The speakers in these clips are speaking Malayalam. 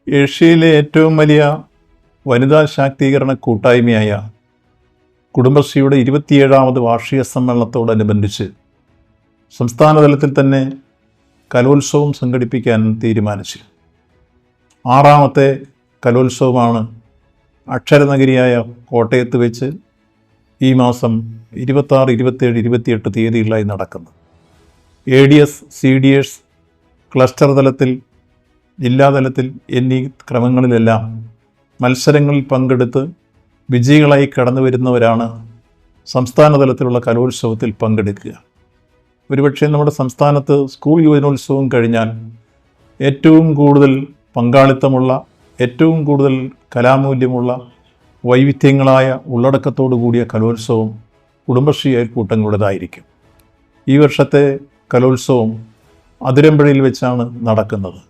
ഏഷ്യയിലെ ഏറ്റവും വലിയ വനിതാ ശാക്തീകരണ കൂട്ടായ്മയായ കുടുംബശ്രീയുടെ 27ാമത് വാർഷിക സമ്മേളനത്തോടനുബന്ധിച്ച് സംസ്ഥാന തലത്തിൽ തന്നെ കലോത്സവം സംഘടിപ്പിക്കാൻ തീരുമാനിച്ചു. 6ാമത്തെ കലോത്സവമാണ് അക്ഷരനഗരിയായ കോട്ടയത്ത് വെച്ച് ഈ മാസം 26, 27, 28 തീയതികളിലായി നടക്കുന്നത്. ADS, CDS, ക്ലസ്റ്റർ തലത്തിൽ, ജില്ലാതലത്തിൽ എന്നീ ക്രമങ്ങളിലെല്ലാം മത്സരങ്ങളിൽ പങ്കെടുത്ത് വിജയികളായി കടന്നു വരുന്നവരാണ് സംസ്ഥാന തലത്തിലുള്ള കലോത്സവത്തിൽ പങ്കെടുക്കുക. ഒരുപക്ഷെ നമ്മുടെ സംസ്ഥാനത്ത് സ്കൂൾ യുവജനോത്സവം കഴിഞ്ഞാൽ ഏറ്റവും കൂടുതൽ പങ്കാളിത്തമുള്ള, ഏറ്റവും കൂടുതൽ കലാമൂല്യമുള്ള, വൈവിധ്യങ്ങളായ ഉള്ളടക്കത്തോടു കൂടിയ കലോത്സവം കുടുംബശ്രീ അയൽക്കൂട്ടങ്ങളുടേതായിരിക്കും. ഈ വർഷത്തെ കലോത്സവം അതിരമ്പുഴയിൽ വെച്ചാണ് നടക്കുന്നത്.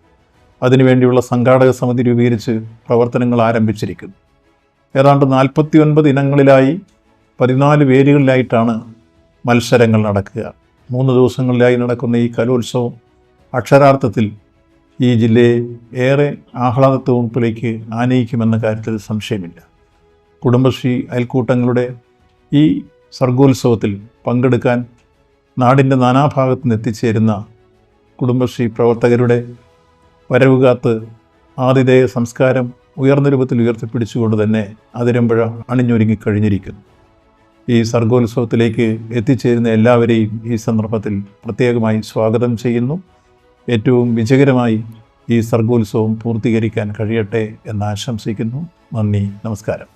അതിനുവേണ്ടിയുള്ള സംഘാടക സമിതി രൂപീകരിച്ച് പ്രവർത്തനങ്ങൾ ആരംഭിച്ചിരിക്കുന്നു. ഏതാണ്ട് 49 ഇനങ്ങളിലായി 14 വേദികളിലായിട്ടാണ് മത്സരങ്ങൾ നടക്കുക. 3 ദിവസങ്ങളിലായി നടക്കുന്ന ഈ കലോത്സവം അക്ഷരാർത്ഥത്തിൽ ഈ ജില്ലയെ ഏറെ ആഹ്ലാദത്തോപ്പിലേക്ക് ആനയിക്കുമെന്ന കാര്യത്തിൽ സംശയമില്ല. കുടുംബശ്രീ അയൽക്കൂട്ടങ്ങളുടെ ഈ സർഗോത്സവത്തിൽ പങ്കെടുക്കാൻ നാടിൻ്റെ നാനാഭാഗത്തു നിന്ന് എത്തിച്ചേരുന്ന കുടുംബശ്രീ പ്രവർത്തകരുടെ വരവ് കാത്ത് ആതിഥേയ സംസ്കാരം ഉയർന്ന രൂപത്തിൽ ഉയർത്തിപ്പിടിച്ചുകൊണ്ട് തന്നെ അതിരമ്പുഴ അണിഞ്ഞൊരുങ്ങിക്കഴിഞ്ഞിരിക്കുന്നു. ഈ സർഗോത്സവത്തിലേക്ക് എത്തിച്ചേരുന്ന എല്ലാവരെയും ഈ സന്ദർഭത്തിൽ പ്രത്യേകമായി സ്വാഗതം ചെയ്യുന്നു. ഏറ്റവും വിജയകരമായി ഈ സർഗോത്സവം പൂർത്തീകരിക്കാൻ കഴിയട്ടെ എന്ന് ആശംസിക്കുന്നു. നന്ദി, നമസ്കാരം.